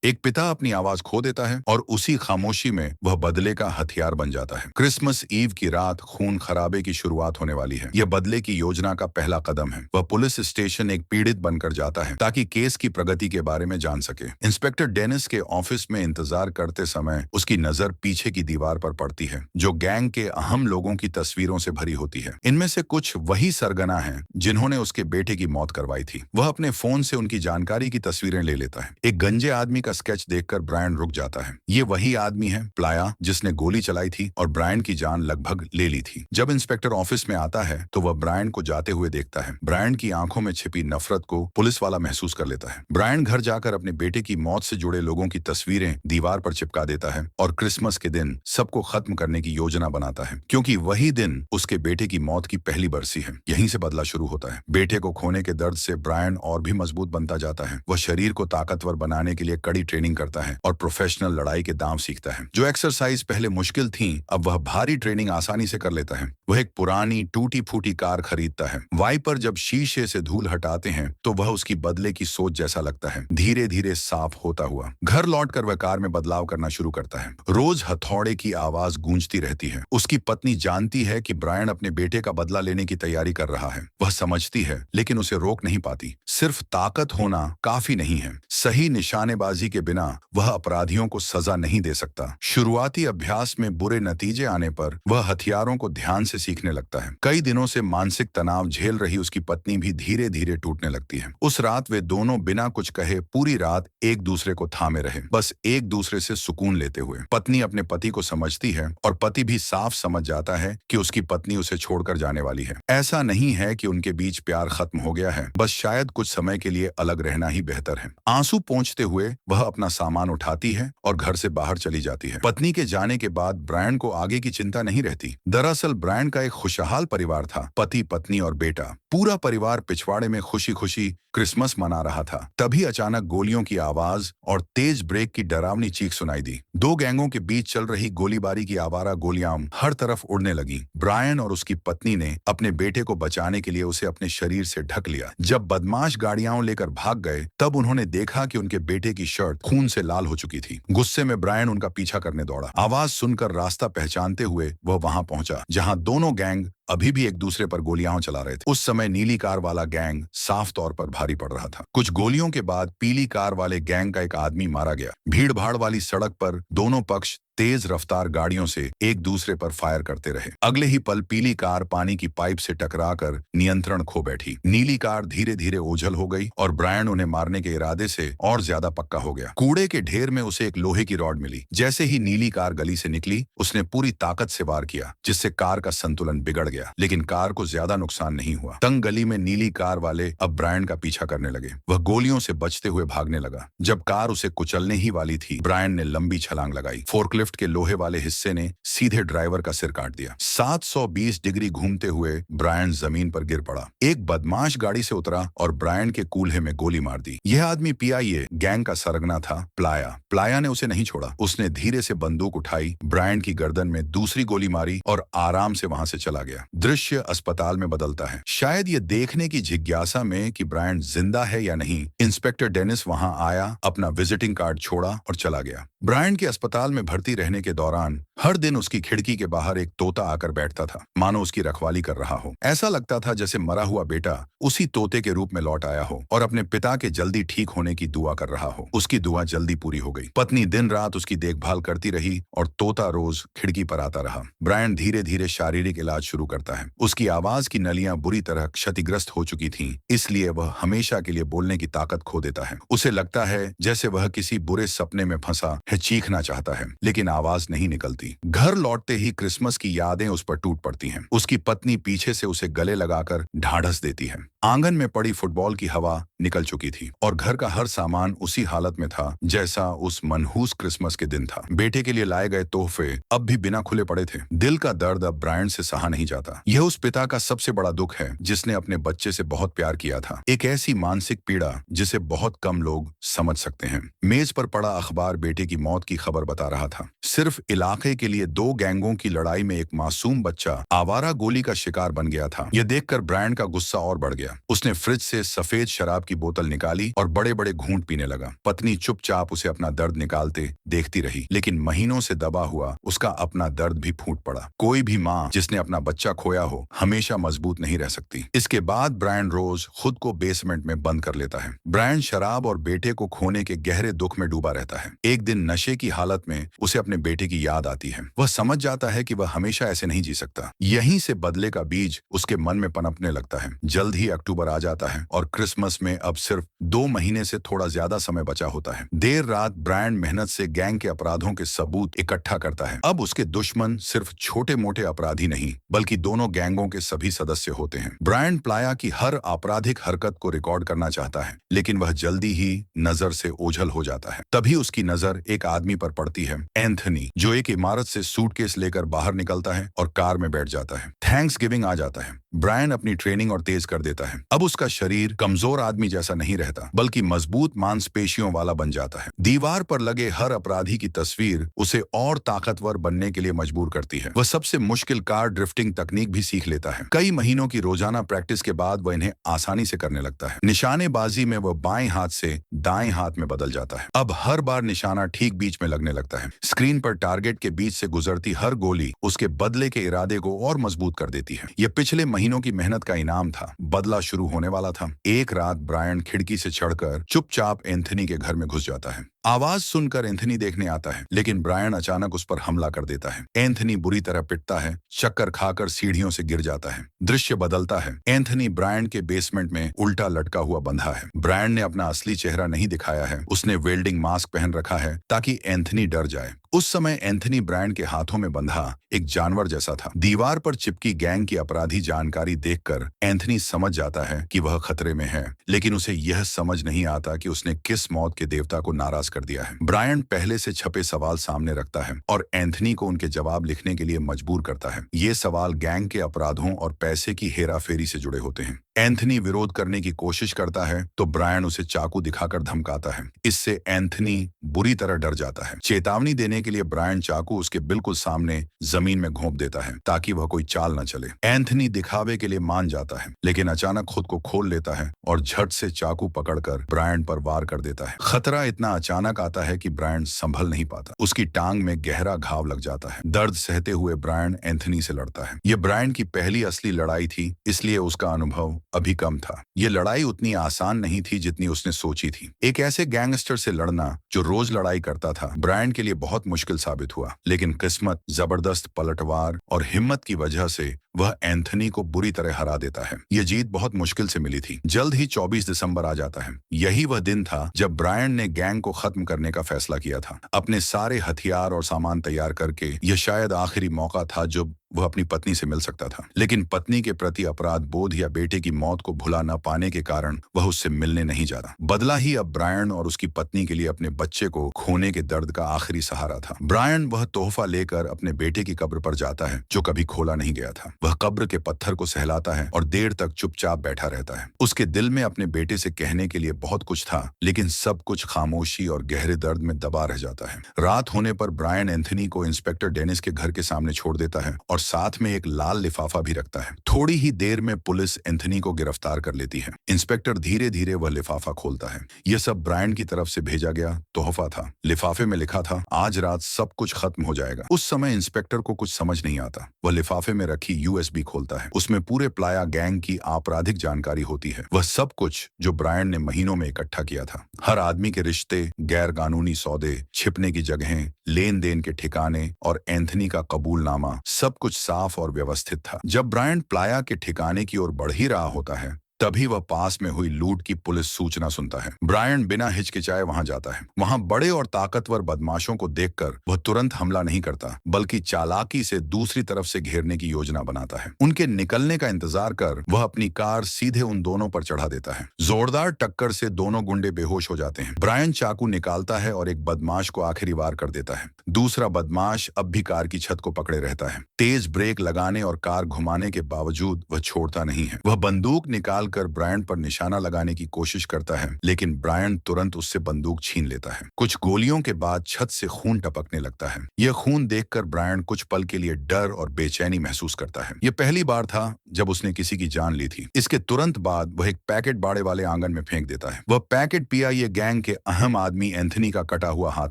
एक पिता अपनी आवाज खो देता है और उसी खामोशी में वह बदले का हथियार बन जाता है। क्रिसमस ईव की रात खून खराबे की शुरुआत होने वाली है। यह बदले की योजना का पहला कदम है। वह पुलिस स्टेशन एक पीड़ित बनकर जाता है ताकि केस की प्रगति के बारे में जान सके। इंस्पेक्टर डेनिस के ऑफिस में इंतजार करते समय उसकी नजर पीछे की दीवार पर पड़ती है, जो गैंग के अहम लोगों की तस्वीरों से भरी होती है। इनमें से कुछ वही सरगना हैं जिन्होंने उसके बेटे की मौत करवाई थी। वह अपने फोन से उनकी जानकारी की तस्वीरें ले लेता है। एक गंजे आदमी का स्केच देखकर ब्रायन रुक जाता है। ये वही आदमी है, प्लाया, जिसने गोली चलाई थी और ब्रायन की जान लगभग ले ली थी। जब इंस्पेक्टर ऑफिस में आता है तो वह ब्रायन को जाते हुए देखता है। ब्रायन की आंखों में छिपी नफरत को पुलिस वाला महसूस कर लेता है। ब्रायन घर जाकर अपने बेटे की मौत से जुड़े लोगों की तस्वीरें दीवार पर चिपका देता है और क्रिसमस के दिन सबको खत्म करने की योजना बनाता है, क्योंकि वही दिन उसके बेटे की मौत की पहली बरसी है। यहीं से बदला शुरू होता है। बेटे को खोने के दर्द से ब्रायन और भी मजबूत बनता जाता है। वह शरीर को ताकतवर बनाने के लिए कड़ी ट्रेनिंग करता है और प्रोफेशनल लड़ाई के दांव सीखता है। जो एक्सरसाइज पहले मुश्किल थी, अब वह भारी ट्रेनिंग आसानी से कर लेता है। वह एक पुरानी टूटी फूटी कार खरीदता है। वाइपर जब शीशे से धूल हटाते हैं तो वह उसकी बदले की सोच जैसा लगता है, धीरे धीरे साफ होता हुआ। घर लौटकर वह कार में बदलाव करना शुरू करता है। रोज हथौड़े की आवाज गूंजती रहती है। उसकी पत्नी जानती है कि ब्रायन अपने बेटे का बदला लेने की तैयारी कर रहा है। वह समझती है, लेकिन उसे रोक नहीं पाती। सिर्फ ताकत होना काफी नहीं है। सही निशानेबाजी के बिना वह अपराधियों को सजा नहीं दे सकता। शुरुआती अभ्यास में बुरे नतीजे आने पर वह हथियारों को ध्यान से सीखने लगता है। कई दिनों से मानसिक तनाव झेल रही उसकी पत्नी भी धीरे धीरे टूटने लगती है। उस रात वे दोनों बिना कुछ कहे पूरी रात एक दूसरे को थामे रहे, बस एक दूसरे से सुकून लेते हुए। पत्नी अपने पति को समझती है और पति भी साफ समझ जाता है कि उसकी पत्नी उसे छोड़कर जाने वाली है। ऐसा नहीं है कि उनके बीच प्यार खत्म हो गया है, बस शायद कुछ समय के लिए अलग रहना ही बेहतर है। आंसू पोंछते हुए वह अपना सामान उठाती है और घर से बाहर चली जाती है। पत्नी के जाने के बाद ब्रायन को आगे की चिंता नहीं रहती। दरअसल ब्रायन का एक खुशहाल परिवार था, पति, पत्नी और बेटा। पूरा परिवार पिछवाड़े में खुशी खुशी क्रिसमस मना रहा था। तभी अचानक गोलियों की आवाज और तेज ब्रेक की डरावनी चीख सुनाई दी। दो गैंगों के बीच चल रही गोलीबारी की आवारा गोलियां हर तरफ उड़ने लगी। ब्रायन और उसकी पत्नी ने अपने बेटे को बचाने के लिए उसे अपने शरीर से ढक लिया। जब बदमाश गाड़ियां लेकर भाग गए तब उन्होंने देखा कि उनके बेटे की शर्ट खून से लाल हो चुकी थी। गुस्से में ब्रायन उनका पीछा करने दौड़ा। आवाज सुनकर रास्ता पहचानते हुए वह वहां पहुंचा जहां दोनों गैंग अभी भी एक दूसरे पर गोलियां चला रहे थे। उस समय नीली कार वाला गैंग साफ तौर पर भारी पड़ रहा था। कुछ गोलियों के बाद पीली कार वाले गैंग का एक आदमी मारा गया। भीड़ भाड़ वाली सड़क पर दोनों पक्ष तेज रफ्तार गाड़ियों से एक दूसरे पर फायर करते रहे। अगले ही पल पीली कार पानी की पाइप से टकराकर नियंत्रण खो बैठी। नीली कार धीरे धीरे ओझल हो गई और ब्रायन उन्हें मारने के इरादे से और ज्यादा पक्का हो गया। कूड़े के ढेर में उसे एक लोहे की रॉड मिली। जैसे ही नीली कार गली से निकली, उसने पूरी ताकत से वार किया, जिससे कार का संतुलन बिगड़ गया, लेकिन कार को ज्यादा नुकसान नहीं हुआ। तंग गली में नीली कार वाले अब ब्रायन का पीछा करने लगे। वह गोलियों से बचते हुए भागने लगा। जब कार उसे कुचलने ही वाली थी, ब्रायन ने लंबी छलांग लगाई। फोर्कलिफ्ट के लोहे वाले हिस्से ने सीधे ड्राइवर का सिर काट दिया। 720 डिग्री घूमते हुए ब्रायन जमीन पर गिर पड़ा। एक बदमाश गाड़ी से उतरा और ब्रायन के कूल्हे में गोली मार दी। यह आदमी पीआईए गैंग का सरगना था, प्लाया। प्लाया ने उसे नहीं छोड़ा। उसने धीरे से बंदूक उठाई, ब्रायन की गर्दन में दूसरी गोली मारी और आराम से वहां से चला गया। दृश्य अस्पताल में बदलता है। शायद ये देखने की जिज्ञासा में कि ब्रायन जिंदा है या नहीं, इंस्पेक्टर डेनिस वहां आया, अपना विजिटिंग कार्ड छोड़ा और चला गया। ब्रायन के अस्पताल में भर्ती रहने के दौरान हर दिन उसकी खिड़की के बाहर एक तोता आकर बैठता था, मानो उसकी रखवाली कर रहा हो। ऐसा लगता था जैसे मरा हुआ बेटा उसी तोते के रूप में लौट आया हो और अपने पिता के जल्दी ठीक होने की दुआ कर रहा हो। उसकी दुआ जल्दी पूरी हो गई। पत्नी दिन रात उसकी देखभाल करती रही और तोता रोज खिड़की पर आता रहा। ब्रायन धीरे धीरे शारीरिक इलाज शुरू करता है। उसकी आवाज की नलियां बुरी तरह क्षतिग्रस्त हो चुकी थीं, इसलिए वह हमेशा के लिए बोलने की ताकत खो देता है। उसे लगता है जैसे वह किसी बुरे सपने में फंसा है, चीखना चाहता है लेकिन आवाज नहीं निकलती। घर लौटते ही क्रिसमस की यादें उस पर टूट पड़ती हैं। उसकी पत्नी पीछे से उसे गले लगाकर ढाढ़स देती है। आंगन में पड़ी फुटबॉल की हवा निकल चुकी थी और घर का हर सामान उसी हालत में था जैसा उस मनहूस क्रिसमस के दिन था। बेटे के लिए लाए गए तोहफे अब भी बिना खुले पड़े थे। दिल का दर्द अब ब्रायन से सहा नहीं जाता। यह उस पिता का सबसे बड़ा दुख है जिसने अपने बच्चे से बहुत प्यार किया था। एक ऐसी मानसिक पीड़ा जिसे बहुत कम लोग समझ सकते हैं। मेज पर पड़ा अखबार बेटे की मौत की खबर बता रहा था। सिर्फ इलाके के लिए दो गैंगों की लड़ाई में एक मासूम बच्चा आवारा गोली का शिकार बन गया था। यह देखकर ब्रायन का गुस्सा और बढ़ गया। उसने फ्रिज से सफेद शराब की बोतल निकाली और बड़े बड़े घूंट पीने लगा। पत्नी चुपचाप उसे अपना दर्द निकालते देखती रही, लेकिन महीनों से दबा हुआ उसका अपना दर्द भी फूट पड़ा। कोई भी माँ जिसने अपना बच्चा खोया हो हमेशा मजबूत नहीं रह सकती। इसके बाद ब्रायन रोज खुद को बेसमेंट में बंद कर लेता है। ब्रायन शराब और बेटे को खोने के गहरे दुख में डूबा रहता है। एक दिन नशे की हालत में उसे अपने बेटे की याद आती है। वह समझ जाता है कि वह हमेशा ऐसे नहीं जी सकता। यहीं से बदले का बीज उसके मन में पनपने लगता है। जल्द ही अक्टूबर आ जाता है और क्रिसमस में अब सिर्फ 2 महीने से थोड़ा ज्यादा समय बचा होता है। देर रात ब्रायन मेहनत से गैंग के अपराधों के सबूत इकट्ठा करता है। अब उसके दुश्मन सिर्फ छोटे मोटे अपराधी नहीं बल्कि दोनों गैंगों के सभी सदस्य होते हैं। ब्रायन प्लाया की हर आपराधिक हरकत को रिकॉर्ड करना चाहता है, लेकिन वह जल्दी ही नजर से ओझल हो जाता है। तभी उसकी नजर एक आदमी पर पड़ती है, एंथनी, जो एक इमारत से सूटकेस लेकर बाहर निकलता है और कार में बैठ जाता है। थैंक्सगिविंग आ जाता है। ब्रायन अपनी ट्रेनिंग और तेज कर देता है। अब उसका शरीर कमजोर आदमी जैसा नहीं रहता बल्कि मजबूत मांसपेशियों वाला बन जाता है। दीवार पर लगे हर अपराधी की तस्वीर उसे और ताकतवर बनने के लिए मजबूर करती है। वह सबसे मुश्किल कार ड्रिफ्टिंग तकनीक भी सीख लेता है। कई महीनों की रोजाना प्रैक्टिस के बाद वह इन्हें आसानी से करने लगता है। निशानेबाजी में वह बाएं हाथ से दाएं हाथ में बदल जाता है। अब हर बार निशाना ठीक बीच में लगने लगता है। स्क्रीन पर टारगेट के बीच से गुजरती हर गोली उसके बदले के इरादे को और मजबूत कर देती है। यह पिछले महीनों की मेहनत का इनाम था। बदला शुरू होने वाला था। एक रात ब्रायन खिड़की से चढ़कर चुपचाप एंथनी के घर में घुस जाता है। आवाज सुनकर एंथनी देखने आता है, लेकिन ब्रायन अचानक उस पर हमला कर देता है। एंथनी बुरी तरह पिटता है, चक्कर खाकर सीढ़ियों से गिर जाता है। दृश्य बदलता है। एंथनी ब्रायन के बेसमेंट में उल्टा लटका हुआ बंधा है। ब्रायन ने अपना असली चेहरा नहीं दिखाया है। उसने वेल्डिंग मास्क पहन रखा है ताकि एंथनी डर जाए। उस समय एंथनी ब्रायन के हाथों में बंधा एक जानवर जैसा था। दीवार पर चिपकी गैंग की अपराधी जानकारी देखकर एंथनी समझ जाता है कि वह खतरे में है, लेकिन उसे यह समझ नहीं आता कि उसने किस मौत के देवता को नाराज कर दिया है। ब्रायन पहले से छपे सवाल सामने रखता है और एंथनी को उनके जवाब लिखने के लिए मजबूर करता है। ये सवाल गैंग के अपराधों और पैसे की हेराफेरी से जुड़े होते हैं। एंथनी विरोध करने की कोशिश करता है तो ब्रायन उसे चाकू दिखाकर धमकाता है। इससे एंथनी बुरी तरह डर जाता है। चेतावनी देने के लिए ब्रायन चाकू उसके बिल्कुल सामने जमीन में घोंप देता है ताकि वह कोई चाल न चले। एंथनी दिखावे के लिए मान जाता है, लेकिन अचानक खुद को खोल लेता है और झट से चाकू पकड़कर ब्रायन पर वार कर देता है। खतरा इतना अचानक आता है कि ब्रायन संभल नहीं पाता। उसकी टांग में गहरा घाव लग जाता है। दर्द सहते हुए ब्रायन एंथनी से लड़ता है। यह ब्रायन की पहली असली लड़ाई थी, इसलिए उसका अनुभव अभी कम था। यह लड़ाई उतनी आसान नहीं थी जितनी उसने सोची थी। एक ऐसे गैंगस्टर से लड़ना जो रोज लड़ाई करता था ब्रायन के लिए बहुत मुश्किल साबित हुआ, लेकिन किस्मत, जबरदस्त पलटवार और हिम्मत की वजह से वह एंथनी को बुरी तरह हरा देता है। यह जीत बहुत मुश्किल से मिली थी। जल्द ही 24 दिसंबर आ जाता है। यही वह दिन था जब ब्रायन ने गैंग को खत्म करने का फैसला किया था। अपने सारे हथियार और सामान तैयार करके यह शायद आखिरी मौका था जब वह अपनी पत्नी से मिल सकता था, लेकिन पत्नी के प्रति अपराध बोध या बेटे की मौत को भुला न पाने के कारण वह उससे मिलने नहीं जा रहा। बदला ही अब ब्रायन और उसकी पत्नी के लिए अपने बच्चे को खोने के दर्द का आखिरी सहारा था। ब्रायन वह तोहफा लेकर अपने बेटे की कब्र पर जाता है जो कभी खोला नहीं गया था। वह कब्र के पत्थर को सहलाता है और देर तक चुपचाप बैठा रहता है। उसके दिल में अपने बेटे से कहने के लिए बहुत कुछ था, लेकिन सब कुछ खामोशी और गहरे दर्द में दबा रह जाता है। रात होने पर ब्रायन एंथनी को इंस्पेक्टर डेनिस के घर के सामने छोड़ देता है और साथ में एक लाल लिफाफा भी रखता है। थोड़ी ही देर में पुलिस एंथनी को गिरफ्तार कर लेती है। इंस्पेक्टर धीरे धीरे वह लिफाफा खोलता है। यह सब ब्रायन की तरफ से भेजा गया तोहफा था। लिफाफे में लिखा था, आज रात सब कुछ खत्म हो जाएगा। उस समय इंस्पेक्टर को कुछ समझ नहीं आता। वह लिफाफे में रखी यूएसबी खोलता है। उसमें पूरे प्लाया गैंग की आपराधिक जानकारी होती है। वह सब कुछ जो ब्रायन ने महीनों में इकट्ठा किया था। हर आदमी के रिश्ते, गैर कानूनी सौदे, छिपने की जगहें, लेन देन के ठिकाने और एंथनी का कबूलनामा, सब कुछ साफ और व्यवस्थित था। जब ब्रायन प्लाया के ठिकाने की ओर बढ़ ही रहा होता है तभी वह पास में हुई लूट की पुलिस सूचना सुनता है। ब्रायन बिना हिचकिचाए वहां जाता है। वहां बड़े और ताकतवर बदमाशों को देखकर वह तुरंत हमला नहीं करता, बल्कि चालाकी से दूसरी तरफ से घेरने की योजना बनाता है। उनके निकलने का इंतजार कर वह अपनी कार सीधे उन दोनों पर चढ़ा देता है। जोरदार टक्कर से दोनों गुंडे बेहोश हो जाते हैं। ब्रायन चाकू निकालता है और एक बदमाश को आखिरी वार कर देता है। दूसरा बदमाश अब भी कार की छत को पकड़े रहता है। तेज ब्रेक लगाने और कार घुमाने के बावजूद वह छोड़ता नहीं है। वह बंदूक निकाल निकालकर ब्रायन पर निशाना लगाने की कोशिश करता है, लेकिन ब्रायन तुरंत उससे बंदूक छीन लेता है। कुछ गोलियों के बाद छत से खून टपकने लगता है। यह खून देखकर ब्रायन कुछ पल के लिए डर और बेचैनी महसूस करता है। यह पहली बार था जब उसने किसी की जान ली थी। इसके तुरंत बाद वह एक पैकेट बाड़े वाले आंगन में फेंक देता है। वह पैकेट पीआईए गैंग के अहम आदमी एंथनी का कटा हुआ हाथ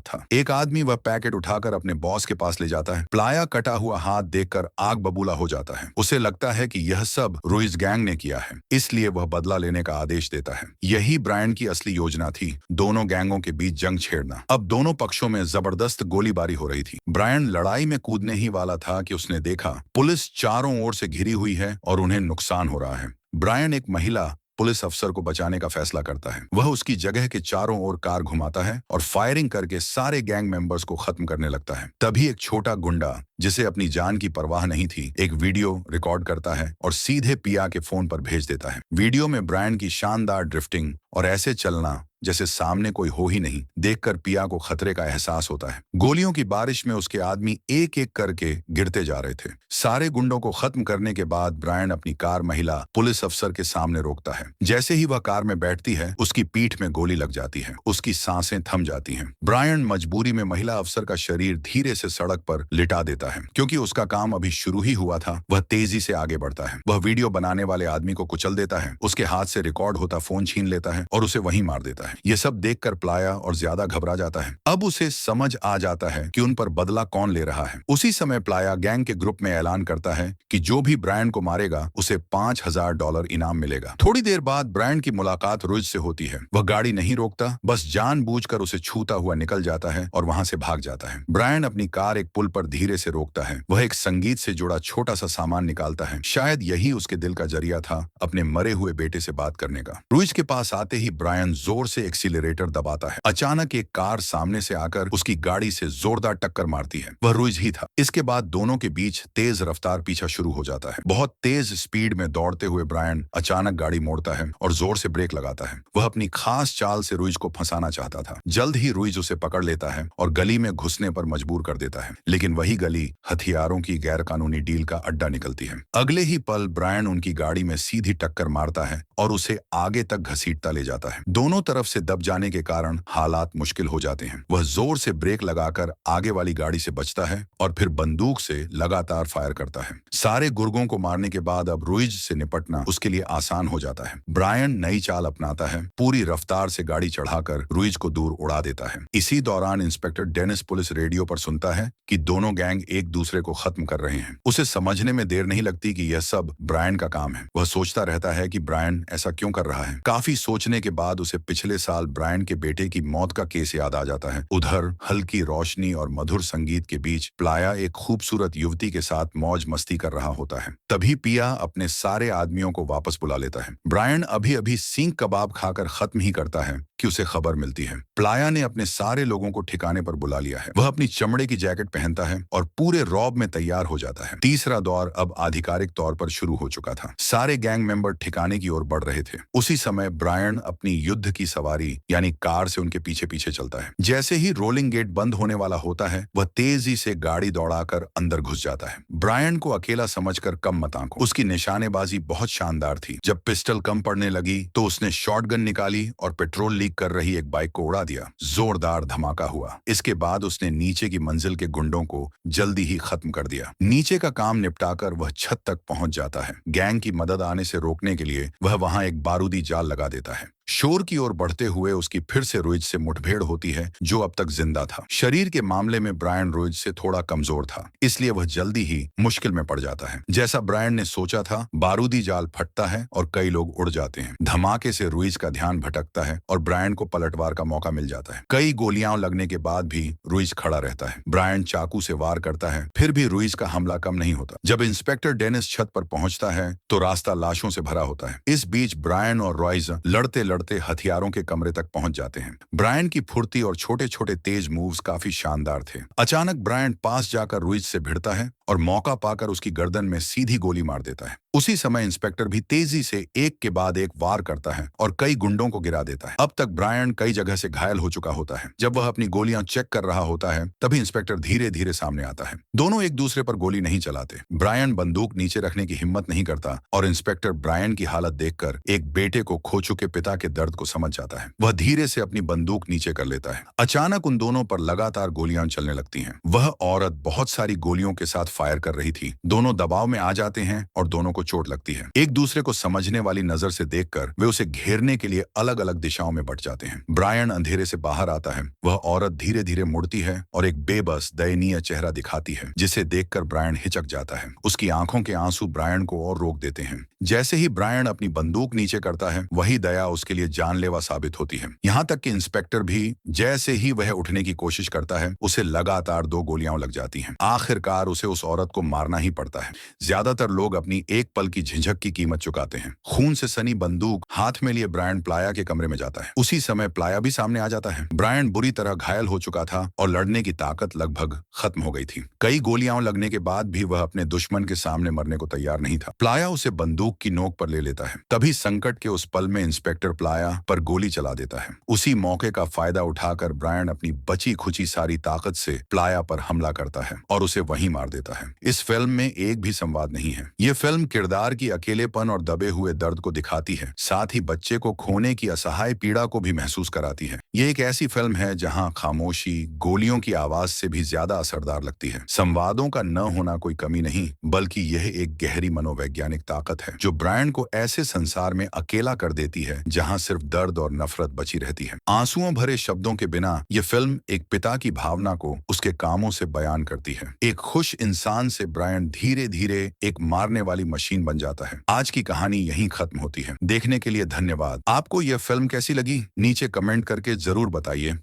था। एक आदमी वह पैकेट उठाकर अपने बॉस के पास ले जाता है। प्लाया कटा हुआ हाथ देखकर आग बबूला हो जाता है। उसे लगता है कि यह सब रुइज गैंग ने किया है, इसलिए वह बदला लेने का आदेश देता है। यही ब्रायन की असली योजना थी, दोनों गैंगों के बीच जंग छेड़ना। अब दोनों पक्षों में जबरदस्त गोलीबारी हो रही थी। ब्रायन लड़ाई में कूदने ही वाला था कि उसने देखा पुलिस चारों ओर से घिरी हुई है और उन्हें नुकसान हो रहा है। ब्रायन एक महिला पुलिस अफसर को बचाने का फैसला करता है। वह उसकी जगह के चारों ओर कार घुमाता है और फायरिंग करके सारे गैंग मेंबर्स को खत्म करने लगता है। तभी एक छोटा गुंडा जिसे अपनी जान की परवाह नहीं थी, एक वीडियो रिकॉर्ड करता है और सीधे पिया के फोन पर भेज देता है। वीडियो में ब्रायन की शानदार ड्रिफ्टिंग और ऐसे चलना जैसे सामने कोई हो ही नहीं देखकर पिया को खतरे का एहसास होता है। गोलियों की बारिश में उसके आदमी एक एक करके गिरते जा रहे थे। सारे गुंडों को खत्म करने के बाद ब्रायन अपनी कार महिला पुलिस अफसर के सामने रोकता है। जैसे ही वह कार में बैठती है, उसकी पीठ में गोली लग जाती है। उसकी सांसें थम जाती हैं। ब्रायन मजबूरी में महिला अफसर का शरीर धीरे से सड़क पर लिटा देता है। क्योंकि उसका काम अभी शुरू ही हुआ था, वह तेजी से आगे बढ़ता है। वह वीडियो बनाने वाले आदमी को कुचल देता है, उसके हाथ से रिकॉर्ड होता फोन छीन लेता है और उसे वहीं मार देता है। ये सब देखकर प्लाया और ज्यादा घबरा जाता है। अब उसे समझ आ जाता है कि उन पर बदला कौन ले रहा है। उसी समय प्लाया गैंग के ग्रुप में ऐलान करता है कि जो भी ब्रायन को मारेगा उसे $5000 इनाम मिलेगा। थोड़ी देर बाद ब्रायन की मुलाकात रुइज से होती है। वह गाड़ी नहीं रोकता, बस जानबूझकर उसे छूता हुआ निकल जाता है और वहां से भाग जाता है। ब्रायन अपनी कार एक पुल पर धीरे से रोकता है। वह एक संगीत से जुड़ा छोटा सा सामान निकालता है। शायद यही उसके दिल का जरिया था अपने मरे हुए बेटे से बात करने का। रुइज के पास आते ही ब्रायन जोर से एक्सीलरेटर दबाता है। अचानक एक कार सामने से आकर उसकी गाड़ी से जोरदार टक्कर मारती है। वह रुइज ही था। इसके बाद दोनों के बीच तेज रफ्तार पीछा शुरू हो जाता है। बहुत तेज स्पीड में दौड़ते हुए ब्रायन अचानक गाड़ी मोड़ता है और जोर से ब्रेक लगाता है। वह अपनी खास चाल से रुइज को फंसाना चाहता था। जल्द ही रुइज उसे पकड़ लेता है और गली में घुसने पर मजबूर कर देता है। लेकिन वही गली हथियारों की गैरकानूनी डील का अड्डा निकलती है। अगले ही पल ब्रायन उनकी गाड़ी में सीधी टक्कर मारता है और उसे आगे तक घसीटता ले जाता है। दोनों तरफ से दब जाने के कारण हालात मुश्किल हो जाते हैं। वह जोर से ब्रेक लगाकर आगे वाली गाड़ी से बचता है और फिर बंदूक से लगातार फायर करता है। सारे गुर्गों को मारने के बाद अब रुइज से निपटना उसके लिए आसान हो जाता है। ब्रायन नई चाल अपनाता है, पूरी रफ्तार से गाड़ी चढ़ाकर रुइज को दूर उड़ा देता है। इसी दौरान इंस्पेक्टर डेनिस पुलिस रेडियो पर सुनता है कि दोनों गैंग एक दूसरे को खत्म कर रहे हैं। उसे समझने में देर नहीं लगती कि यह सब ब्रायन का काम है। वह सोचता रहता है कि ब्रायन ऐसा क्यों कर रहा है। काफी सोचने के बाद उसे पिछले साल ब्रायन के बेटे की मौत का केस याद आ जाता है। उधर हल्की रोशनी और मधुर संगीत के बीच प्लाया एक खूबसूरत युवती के साथ मौज मस्ती कर रहा होता है। तभी पिया अपने सारे आदमियों को वापस बुला लेता है। ब्रायन अभी अभी सींग कबाब खाकर खत्म ही करता है कि उसे खबर मिलती है प्लाया ने अपने सारे लोगों को ठिकाने पर बुला लिया है। वह अपनी चमड़े की जैकेट पहनता है और पूरे रौब में तैयार हो जाता है। तीसरा दौर अब आधिकारिक तौर पर शुरू हो चुका था। सारे गैंग मेंबर ठिकाने की ओर बढ़ रहे थे। उसी समय ब्रायन अपनी युद्ध की सवारी यानी कार से उनके पीछे पीछे चलता है। जैसे ही रोलिंग गेट बंद होने वाला होता है, वह तेजी से गाड़ी दौड़ाकर अंदर घुस जाता है। ब्रायन को अकेला समझकर कम मत आंको। उसकी निशानेबाजी बहुत शानदार थी। जब पिस्टल कम पड़ने लगी तो उसने शॉटगन निकाली और पेट्रोल लीक कर रही एक बाइक को उड़ा दिया। जोरदार धमाका हुआ। इसके बाद उसने नीचे की मंजिल के गुंडों को जल्दी ही खत्म कर दिया। नीचे का काम निपटाकर वह छत तक पहुंच जाता है। गैंग की मदद आने से रोकने के लिए वह वहां एक बारूदी जाल लगा देता है। शोर की ओर बढ़ते हुए उसकी फिर से रुइज से मुठभेड़ होती है, जो अब तक जिंदा था। शरीर के मामले में ब्रायन रुइज से थोड़ा कमजोर था, इसलिए वह जल्दी ही मुश्किल में पड़ जाता है। जैसा ब्रायन ने सोचा था, बारूदी जाल फटता है और कई लोग उड़ जाते हैं। धमाके से रुइज का ध्यान भटकता है और ब्रायन को पलटवार का मौका मिल जाता है। कई गोलियां लगने के बाद भी रुइज खड़ा रहता है। ब्रायन चाकू से वार करता है, फिर भी रुइज का हमला कम नहीं होता। जब इंस्पेक्टर डेनिस छत पर पहुंचता है तो रास्ता लाशों से भरा होता है। इस बीच ब्रायन और रुइज लड़ते लड़ते हथियारों के कमरे तक पहुंच जाते हैं। ब्रायन की फुर्ती और छोटे छोटे तेज मूव्स काफी शानदार थे। अचानक ब्रायन पास जाकर रुइज से भिड़ता है और मौका पाकर उसकी गर्दन में सीधी गोली मार देता है। उसी समय इंस्पेक्टर भी तेजी से एक के बाद एक वार करता है और कई गुंडों को गिरा देता है। अब तक ब्रायन कई जगह से घायल हो चुका होता है। जब वह अपनी गोलियां चेक कर रहा होता है तभी इंस्पेक्टर धीरे धीरे सामने आता है। दोनों एक दूसरे पर गोली नहीं चलाते। ब्रायन बंदूक नीचे रखने की हिम्मत नहीं करता और इंस्पेक्टर ब्रायन की हालत देखकर एक बेटे को खो चुके पिता के दर्द को समझ जाता है। वह धीरे से अपनी बंदूक नीचे कर लेता है। अचानक उन दोनों पर लगातार गोलियां चलने लगती हैं। वह औरत बहुत सारी गोलियों के साथ फायर कर रही थी। दोनों दबाव में आ जाते हैं और दोनों को चोट लगती है। एक दूसरे को समझने वाली नजर से देखकर वे उसे घेरने के लिए अलग अलग दिशाओं में बट जाते हैं। ब्रायन अंधेरे से बाहर आता है। वह औरत धीरे धीरे मुड़ती है और एक बेबस दयनीय चेहरा दिखाती है, जिसे देखकर ब्रायन हिचक जाता है। उसकी आंखों के आंसू ब्रायन को और रोक देते हैं। जैसे ही ब्रायन अपनी बंदूक नीचे करता है, वही दया उसके लिए जानलेवा साबित होती है। यहाँ तक कि इंस्पेक्टर भी जैसे ही वह उठने की कोशिश करता है, उसे लगातार 2 गोलियां लग जाती हैं। आखिरकार उसे उस औरत को मारना ही पड़ता है। ज्यादातर लोग अपनी एक पल की झिझक की कीमत चुकाते हैं। खून से सनी बंदूक हाथ में लिए ब्रायन प्लाया के कमरे में जाता है। उसी समय प्लाया भी सामने आ जाता है। ब्रायन बुरी तरह घायल हो चुका था और लड़ने की ताकत लगभग खत्म हो गई थी। कई गोलियां लगने के बाद भी वह अपने दुश्मन के सामने मरने को तैयार नहीं था। प्लाया उसे बंदूक की नोक पर ले लेता है। तभी संकट के उस पल में इंस्पेक्टर प्लाया पर गोली चला देता है। उसी मौके का फायदा उठाकर ब्रायन अपनी बची खुची सारी ताकत से प्लाया पर हमला करता है और उसे वहीं मार देता है। इस फिल्म में एक भी संवाद नहीं है। ये फिल्म किरदार की अकेलेपन और दबे हुए दर्द को दिखाती है, साथ ही बच्चे को खोने की असहाय पीड़ा को भी महसूस कराती है। ये एक ऐसी फिल्म है जहां खामोशी गोलियों की आवाज से भी ज्यादा असरदार लगती है। संवादों का न होना कोई कमी नहीं, बल्कि यह एक गहरी मनोवैज्ञानिक ताकत है जो ब्रायन को ऐसे संसार में अकेला कर देती है जहां सिर्फ दर्द और नफरत बची रहती है। आंसुओं भरे शब्दों के बिना यह फिल्म एक पिता की भावना को उसके कामों से बयान करती है। एक खुश इंसान से ब्रायन धीरे धीरे एक मारने वाली मशीन बन जाता है। आज की कहानी यहीं खत्म होती है। देखने के लिए धन्यवाद। आपको यह फिल्म कैसी लगी नीचे कमेंट करके जरूर बताइए।